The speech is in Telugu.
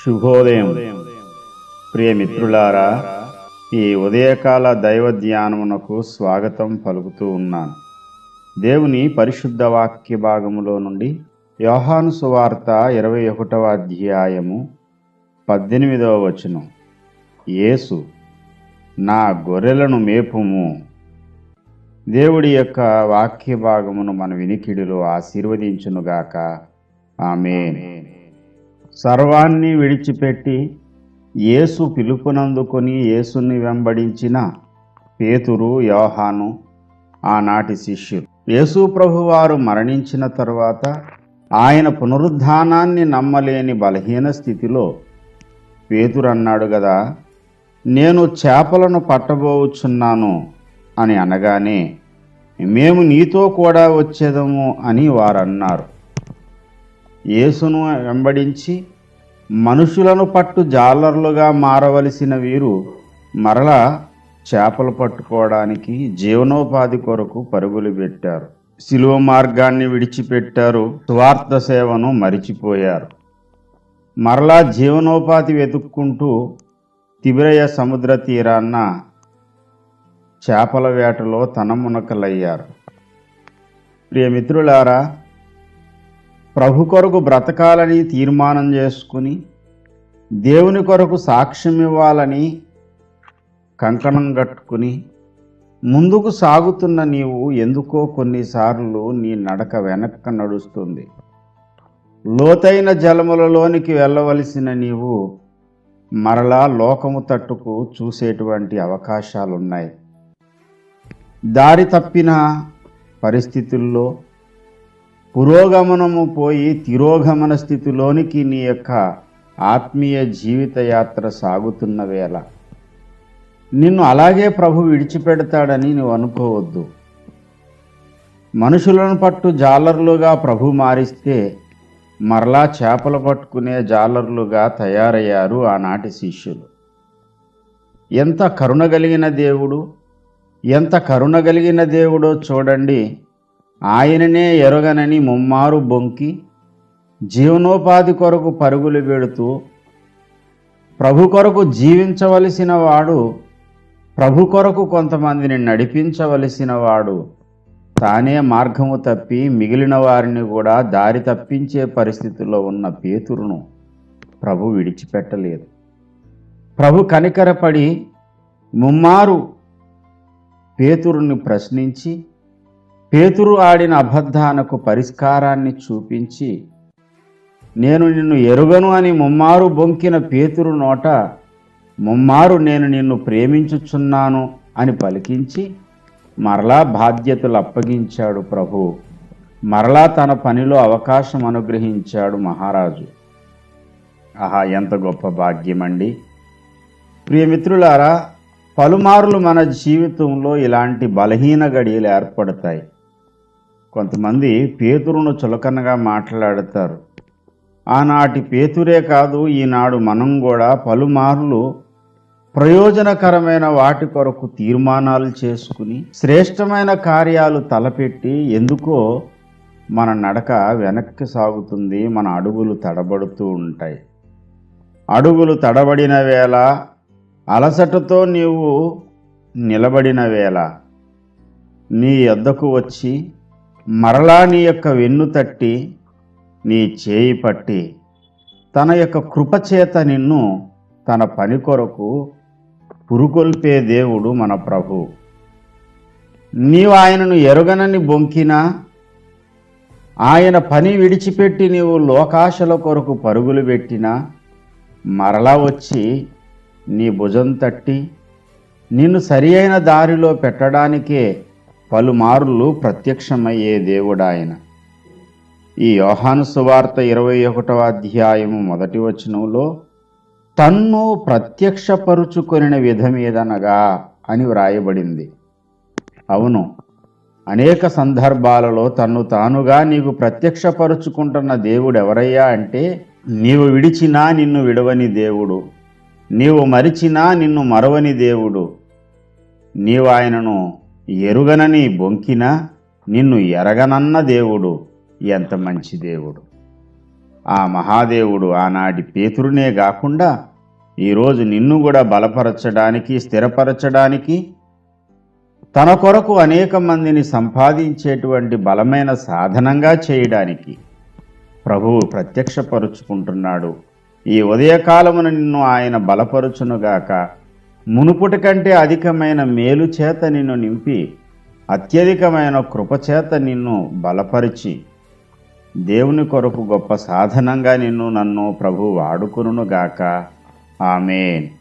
శుభోదయం. ప్రియమిత్రులారా, ఈ ఉదయకాల దైవ ధ్యానమునకు స్వాగతం పలుకుతూ ఉన్నాను. దేవుని పరిశుద్ధ వాక్య భాగములో నుండి యోహాను సువార్త 21వ అధ్యాయము 18వ వచనం. యేసు, నా గొర్రెలను మేపుము. దేవుడి యొక్క వాక్య భాగమును మన వినికిడిలో ఆశీర్వదించునుగాక. ఆమేన్. సర్వాన్ని విడిచిపెట్టి యేసు పిలుపునందుకొని యేసుని వెంబడించిన పేతురు, యోహాను ఆనాటి శిష్యులు. యేసు ప్రభువారు మరణించిన తరువాత ఆయన పునరుద్ధానాన్ని నమ్మలేని బలహీన స్థితిలో పేతురు అన్నాడు కదా, నేను చేపలను పట్టబోచున్నాను అని అనగానే, మేము నీతో కూడా వచ్చేదము అని వారన్నారు. యేసును వెంబడించి మనుషులను పట్టు జాలర్లుగా మారవలసిన వీరు మరలా చేపలు పట్టుకోవడానికి జీవనోపాధి కొరకు పరుగులు పెట్టారు. శిలువ మార్గాన్ని విడిచిపెట్టారు. స్వార్థ సేవను మరిచిపోయారు. మరలా జీవనోపాధి వెతుక్కుంటూ తిబిరయ సముద్ర తీరాన్న చేపల వేటలో తనమునకలయ్యారు. ప్రియమిత్రులారా, ప్రభు కొరకు బ్రతకాలని తీర్మానం చేసుకుని దేవుని కొరకు సాక్ష్యం ఇవ్వాలని కంకణం కట్టుకుని ముందుకు సాగుతున్న నీవు ఎందుకో కొన్నిసార్లు నీ నడక వెనక్కి నడుస్తుంది. లోతైన జలములలోనికి వెళ్ళవలసిన నీవు మరలా లోకము తట్టుకు చూసేటువంటి అవకాశాలున్నాయి. దారి తప్పిన పరిస్థితుల్లో పురోగమనము పోయి తిరోగమన స్థితిలోనికి నీ యొక్క ఆత్మీయ జీవిత యాత్ర సాగుతున్న వేళ నిన్ను అలాగే ప్రభు విడిచిపెడతాడని నువ్వు అనుకోవద్దు. మనుషులను పట్టు జాలర్లుగా ప్రభు మారిస్తే మరలా చేపలు పట్టుకునే జాలర్లుగా తయారయ్యారు ఆనాటి శిష్యులు. ఎంత కరుణ కలిగిన దేవుడో చూడండి. ఆయననే ఎరగనని ముమ్మారు బొంకి జీవనోపాధి కొరకు పరుగులు పెడుతూ ప్రభు కొరకు జీవించవలసిన వాడు, ప్రభు కొరకు కొంతమందిని నడిపించవలసిన వాడు తానే మార్గము తప్పి మిగిలిన వారిని కూడా దారి తప్పించే పరిస్థితిలో ఉన్న పేతురును ప్రభు విడిచిపెట్టలేదు. ప్రభు కనికరపడి ముమ్మారు పేతురుని ప్రశ్నించి పేతురు ఆడిన అబద్ధానికి పరిష్కారాన్ని చూపించి, నేను నిన్ను ఎరుగను అని ముమ్మారు బొంకిన పేతురు నోట ముమ్మారు నేను నిన్ను ప్రేమించుచున్నాను అని పలికించి మరలా బాధ్యతలు అప్పగించాడు ప్రభు. మరలా తన పనిలో అవకాశం అనుగ్రహించాడు మహారాజు. ఆహా, ఎంత గొప్ప భాగ్యమండి! ప్రియమిత్రులారా, పలుమార్లు మన జీవితంలో ఇలాంటి బలహీన గడియలు ఏర్పడతాయి. కొంతమంది పేతురును చులకనగా మాట్లాడతారు. ఆనాటి పేతురే కాదు, ఈనాడు మనం కూడా పలుమార్లు ప్రయోజనకరమైన వాటి కొరకు తీర్మానాలు చేసుకుని శ్రేష్టమైన కార్యాలు తలపెట్టి ఎందుకో మన నడక వెనక్కి సాగుతుంది. మన అడుగులు తడబడుతూ ఉంటాయి. అడుగులు తడబడిన వేళ, అలసటతో నీవు నిలబడిన వేళ నీ యొద్దకు వచ్చి మరలా నీ యొక్క వెన్ను తట్టి నీ చేయి పట్టి తన యొక్క కృపచేత నిన్ను తన పని కొరకు పురుకొల్పే దేవుడు మన ప్రభు. నీవు ఆయనను ఎరుగనని బొంకినా, ఆయన పని విడిచిపెట్టి నీవు లోకాశల కొరకు పరుగులు పెట్టినా మరలా వచ్చి నీ భుజం తట్టి నిన్ను సరి అయిన దారిలో పెట్టడానికే పలుమార్లు ప్రత్యక్షమయ్యే దేవుడు ఆయన. ఈ యోహాను సువార్త 21వ అధ్యాయము 1వ వచనంలో తన్ను ప్రత్యక్షపరుచుకొనిన విధమేదనగా అని వ్రాయబడింది. అవును, అనేక సందర్భాలలో తన్ను తానుగా నీకు ప్రత్యక్షపరుచుకుంటున్న దేవుడు ఎవరయ్యా అంటే, నీవు విడిచినా నిన్ను విడవని దేవుడు, నీవు మరిచినా నిన్ను మరవని దేవుడు, నీవు ఆయనను ఎరుగనని బొంకినా నిన్ను ఎరగనన్న దేవుడు. ఎంత మంచి దేవుడు! ఆ మహాదేవుడు ఆనాటి పేతురునే కాకుండా ఈరోజు నిన్ను కూడా బలపరచడానికి, స్థిరపరచడానికి, తన కొరకు అనేక మందిని సంపాదించేటువంటి బలమైన సాధనంగా చేయడానికి ప్రభువు ప్రత్యక్షపరుచుకుంటున్నాడు. ఈ ఉదయకాలమున నిన్ను ఆయన బలపరుచునుగాక. మునుపుటి కంటే అధికమైన మేలు చేత నిన్ను నింపి, అత్యధికమైన కృపచేత నిన్ను బలపరిచి, దేవుని కొరకు గొప్ప సాధనంగా నన్ను ప్రభువు వాడుకొనుగాక. ఆమేన్.